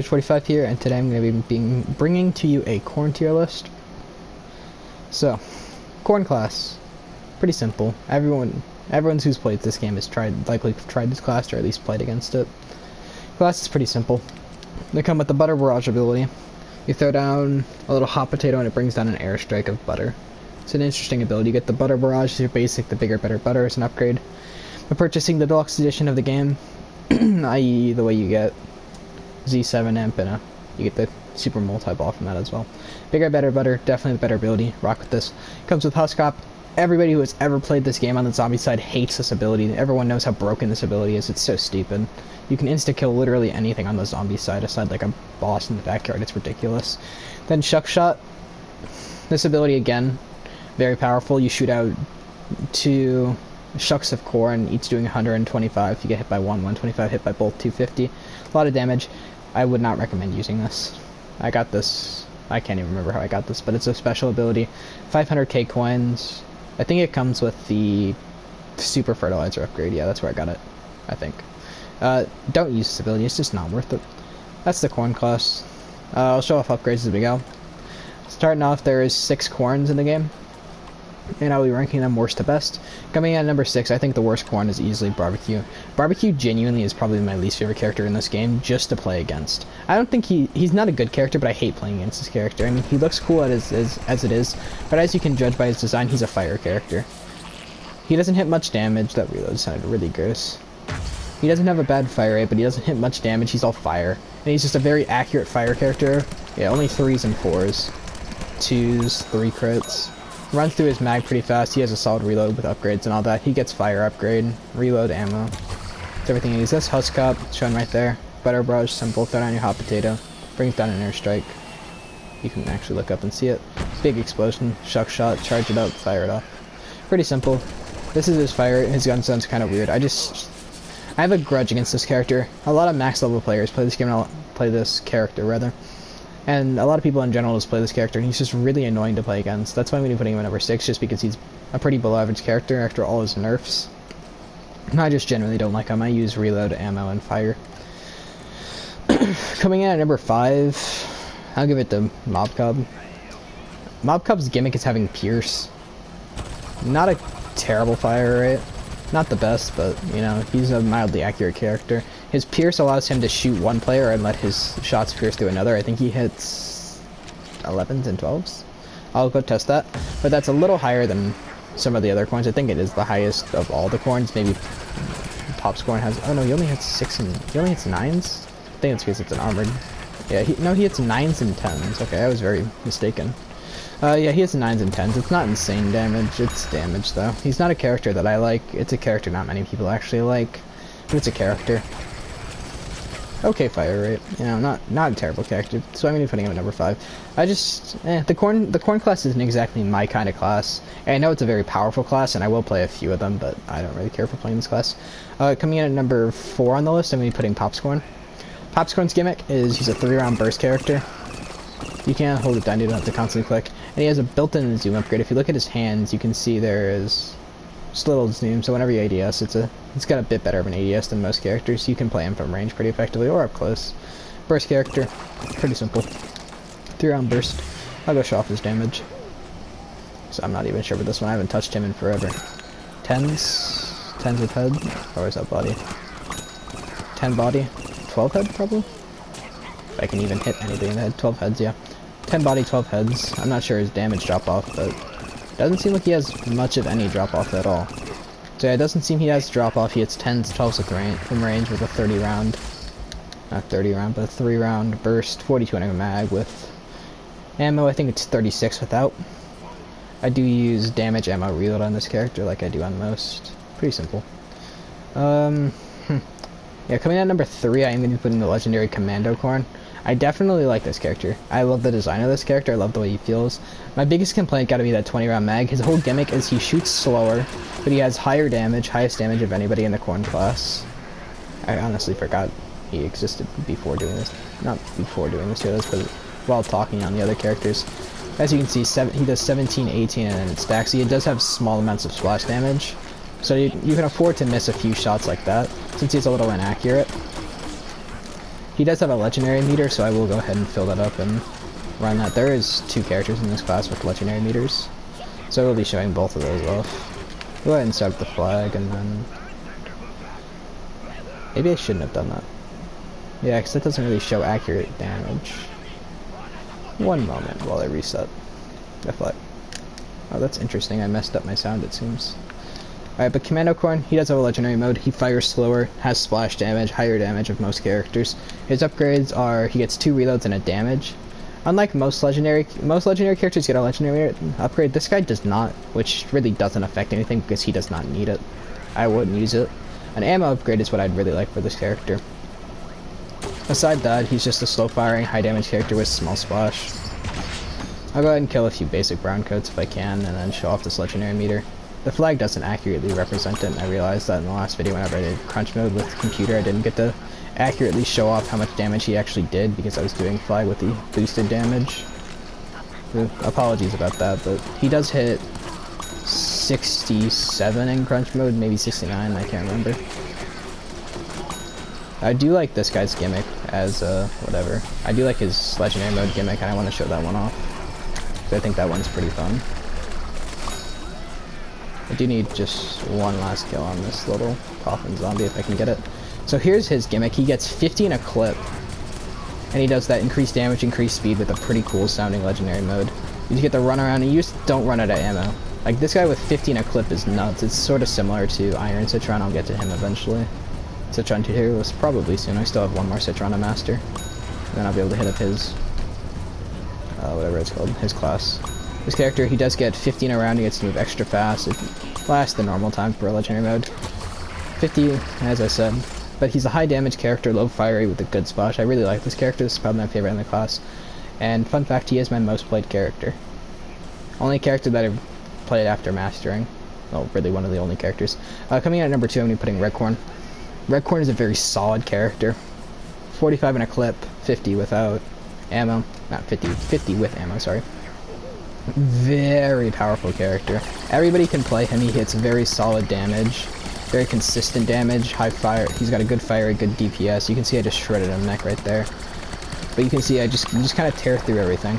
45 here, and today I'm going to be bringing to you a corn tier list. So, corn class, pretty simple. Everyone who's played this game has likely tried this class or at least played against it. Class is pretty simple. They come with the butter barrage ability. You throw down a little hot potato and it brings down an airstrike of butter. It's an interesting ability. You get the butter barrage as your basic, the bigger, better butter as an upgrade. By purchasing the deluxe edition of the game, i.e. the way you get Z7 amp and you get the super multi-ball from that as well. Bigger, better butter, definitely the better ability. Rock with this. Comes with Husk Hop. Everybody who has ever played this game on the zombie side hates this ability. Everyone knows how broken this ability is. It's so stupid. You can insta-kill literally anything on the zombie side aside like a boss in the backyard. It's ridiculous. Then Shuck Shot. This ability again, very powerful. You shoot out two shucks of corn, each doing 125. You get hit by one, 125, hit by both, 250. A lot of damage. I would not recommend using this. I got this, I can't even remember how I got this, but it's a special ability. 500k coins. I think it comes with the super fertilizer upgrade. Yeah, that's where I got it, I think. Don't use this ability, it's just not worth it. That's the corn class. I'll show off upgrades as we go. Starting off, there is 6 corns in the game, and I'll be ranking them worst to best. Coming in at number 6, I think the worst corn is easily Barbecue. Barbecue genuinely is probably my least favorite character in this game, just to play against. I don't think he's not a good character, but I hate playing against this character. I mean, he looks cool as it is, but as you can judge by his design, he's a fire character. He doesn't hit much damage. That reload sounded really gross. He doesn't have a bad fire rate, but he doesn't hit much damage. He's all fire. And he's just a very accurate fire character. Yeah, only 3s and 4s. 2s, 3 crits. Runs through his mag pretty fast. He has a solid reload with upgrades and all that. He gets fire upgrade, reload ammo. It's everything he needs. That's Husk Hop, shown right there. Butter Barrage, simple. Throw down your hot potato. Brings down an airstrike. You can actually look up and see it. Big explosion. Shuck Shot. Charge it up. Fire it off. Pretty simple. This is his fire. His gun sounds kind of weird. I have a grudge against this character. A lot of max level players play this game and play this character rather. And a lot of people in general just play this character, and he's just really annoying to play against. That's why I'm going to be putting him at number 6, just because he's a pretty below average character after all his nerfs. And I just generally don't like him. I use reload, ammo, and fire. Coming in at number 5, I'll give it to Mob Cub. Mob Cub's gimmick is having Pierce. Not a terrible fire rate. Not the best, but, you know, he's a mildly accurate character. His Pierce allows him to shoot one player and let his shots pierce through another. I think he hits 11s and 12s. I'll go test that. But that's a little higher than some of the other corns. I think it is the highest of all the corns. Maybe Pop's corn has... Oh no, he only hits 6 and... He only hits 9s? I think it's because it's an armored... Yeah, he hits 9s and 10s. Okay, I was very mistaken. Yeah, he has 9s and 10s. It's not insane damage. It's damage, though. He's not a character that I like. It's a character not many people actually like. But it's a character. Okay fire rate. You know, not a terrible character. So I'm going to be putting him at number 5. The corn class isn't exactly my kind of class. And I know it's a very powerful class, and I will play a few of them, but I don't really care for playing this class. Coming in at number 4 on the list, I'm going to be putting Popscorn. Popscorn's gimmick is he's a 3-round burst character. You can't hold it down, you don't have to constantly click. And he has a built-in zoom upgrade. If you look at his hands, you can see there is just a little zoom, so whenever you ADS, it's got a bit better of an ADS than most characters. You can play him from range pretty effectively, or up close. Burst character, pretty simple. 3-round burst. I'll go show off his damage. So I'm not even sure with this one, I haven't touched him in forever. 10s with head, or is that body? 10 body, 12 head probably? If I can even hit anything in the head. 12 heads, yeah. 10 body, 12 heads. I'm not sure his damage drop off, but it doesn't seem like he has much of any drop off at all. So yeah, it doesn't seem he has drop off. He hits 10s, 12s from range with a 30 round. Not 30 round, but a 3-round burst. 4200 mag with ammo. I think it's 36 without. I do use damage ammo reload on this character like I do on most. Pretty simple. Yeah, coming in at number 3, I am going to be putting the legendary Commando Corn. I definitely like this character. I love the design of this character. I love the way he feels. My biggest complaint got to be that 20-round mag. His whole gimmick is he shoots slower, but he has higher damage, highest damage of anybody in the Corn class. I honestly forgot he existed before doing this. Not before doing this, but while talking on the other characters. As you can see, he does 17, 18, and then it stacks. He does have small amounts of splash damage. So you can afford to miss a few shots like that, since he's a little inaccurate. He does have a legendary meter, so I will go ahead and fill that up and run that. There is 2 characters in this class with legendary meters, so we'll be showing both of those off. Go ahead and start the flag, and then... Maybe I shouldn't have done that. Yeah, because that doesn't really show accurate damage. One moment while I reset the flag. Oh, that's interesting. I messed up my sound, it seems. Alright, but Commando Corn, he does have a legendary mode. He fires slower, has splash damage, higher damage of most characters. His upgrades are, he gets 2 reloads and a damage. Unlike most legendary characters get a legendary upgrade, this guy does not, which really doesn't affect anything because he does not need it. I wouldn't use it. An ammo upgrade is what I'd really like for this character. Aside that, he's just a slow firing, high damage character with small splash. I'll go ahead and kill a few basic brown coats if I can, and then show off this legendary meter. The flag doesn't accurately represent it, and I realized that in the last video whenever I did crunch mode with the computer, I didn't get to accurately show off how much damage he actually did because I was doing flag with the boosted damage. So, apologies about that, but he does hit 67 in crunch mode, maybe 69, I can't remember. I do like this guy's gimmick as, whatever. I do like his legendary mode gimmick, and I want to show that one off. So I think that one's pretty fun. I do need just one last kill on this little coffin zombie if I can get it. So here's his gimmick. He gets 50 in a clip, and he does that increased damage, increased speed with a pretty cool sounding legendary mode. You get the run around, and you just don't run out of ammo. Like, this guy with 50 in a clip is nuts. It's sort of similar to Iron Citron. I'll get to him eventually. Citron Tutorials probably soon. I still have one more Citron to master. And then I'll be able to hit up his, whatever it's called, his class. This character, he does get 15 around, he gets to move extra fast. It lasts the normal time for a legendary mode. 50, as I said. But he's a high damage character, low fire rate with a good splash. I really like this character, this is probably my favorite in the class. And fun fact, he is my most played character. Only character that I've played after mastering. Well, really one of the only characters. Coming in at number 2, I'm going to be putting Red Corn. Red Corn is a very solid character. 45 in a clip, 50 without ammo. Not 50, 50 with ammo, sorry. Very powerful character. Everybody can play him. He hits very solid damage, very consistent damage, high fire. He's got a good fire rate, good DPS. You can see I just shredded him neck right there. But you can see I just kind of tear through everything.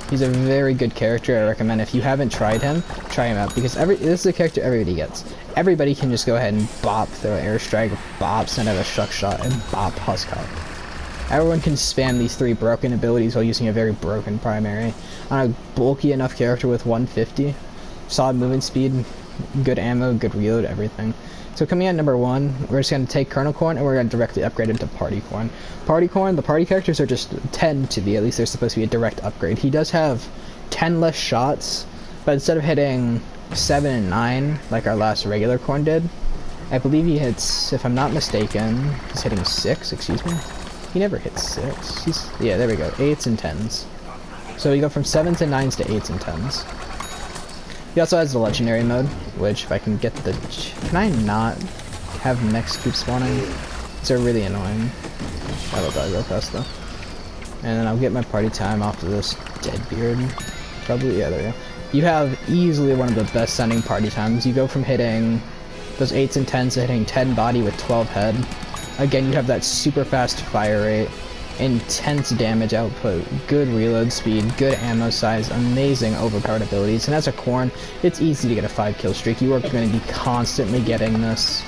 He's a very good character. I recommend if you haven't tried him, try him out because this is a character everybody gets. Everybody can just go ahead and bop, throw an airstrike, bop, send out a shuck shot, and bop husk hop. Everyone can spam these 3 broken abilities while using a very broken primary. On a bulky enough character with 150, solid movement speed, good ammo, good reload, everything. So coming in at number 1, we're just going to take Colonel Corn and we're going to directly upgrade him to Party Corn. Party Corn, the party characters are just tend to be, at least they're supposed to be a direct upgrade. He does have 10 less shots, but instead of hitting 7 and 9 like our last regular Corn did, I believe he hits, if I'm not mistaken, he's hitting 6, excuse me. He never hits 6. Yeah, there we go. 8s and 10s. So we go from 7s and 9s to 8s and 10s. He also has the legendary mode, which if I can get the... Can I not have mechs keep spawning? They're really annoying. I will die real fast though. And then I'll get my party time off of this dead beard. Probably, yeah, there we go. You have easily one of the best sounding party times. You go from hitting those 8s and 10s to hitting 10 body with 12 head. Again, you have that super fast fire rate, intense damage output, good reload speed, good ammo size, amazing overpowered abilities, and as a Corn, it's easy to get a 5-kill streak. You are going to be constantly getting this.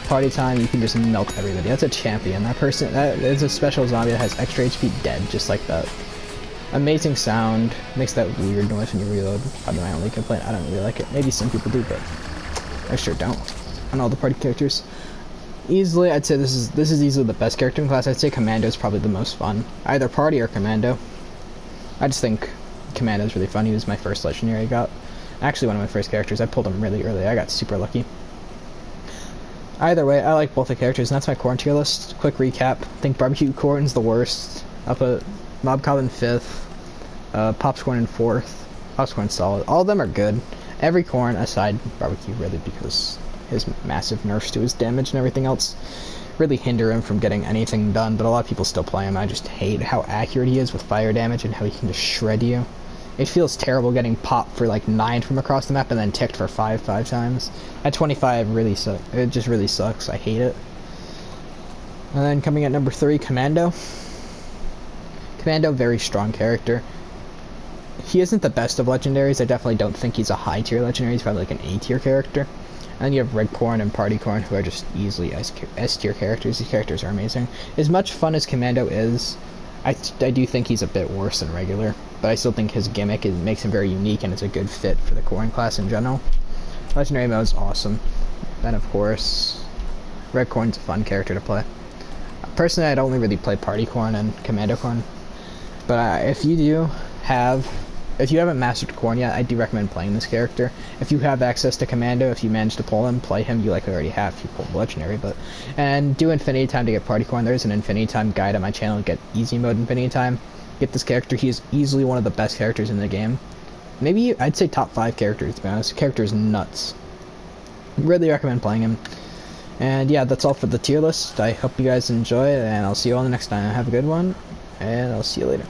Party time, you can just melt everybody. That's a champion. That person, that is a special zombie that has extra HP dead, just like that. Amazing sound, makes that weird noise when you reload. Probably my only complaint. I don't really like it. Maybe some people do, but I sure don't. On all the party characters. Easily, I'd say this is easily the best character in class. I'd say Commando is probably the most fun. Either Party or Commando. I just think Commando is really fun. He was my first legendary I got. Actually, one of my first characters. I pulled him really early. I got super lucky. Either way, I like both the characters, and that's my Corn tier list. Quick recap. I think Barbecue Corn's the worst. I'll put Mob Cobb in 5th. Popscorn in 4th. Popscorn's solid. All of them are good. Every Corn aside Barbecue, really, because his massive nerfs to his damage and everything else really hinder him from getting anything done, but a lot of people still play him. I just hate how accurate he is with fire damage and how he can just shred you. It feels terrible getting popped for like 9 from across the map and then ticked for 5 times. At 25, really sucks. It just really sucks. I hate it. And then coming at number 3, Commando. Commando, very strong character. He isn't the best of legendaries. I definitely don't think he's a high tier legendary. He's probably like an A tier character. And then you have Red Corn and Party Corn, who are just easily S tier characters. These characters are amazing. As much fun as Commando is, I do think he's a bit worse than regular. But I still think his gimmick makes him very unique, and it's a good fit for the Corn class in general. Legendary mode is awesome. Then of course, Red Corn's a fun character to play. Personally, I'd only really play Party Corn and Commando Corn. But if you haven't mastered Corn yet, I do recommend playing this character. If you have access to Commando, if you manage to pull him, play him. You likely already have if you pull Legendary, and do Infinity Time to get Party Corn. There's an Infinity Time guide on my channel to get easy mode Infinity Time. Get this character. He is easily one of the best characters in the game. Maybe I'd say top 5 characters, to be honest. The character is nuts. Really recommend playing him. And yeah, that's all for the tier list. I hope you guys enjoy, and I'll see you all the next time. Have a good one, and I'll see you later.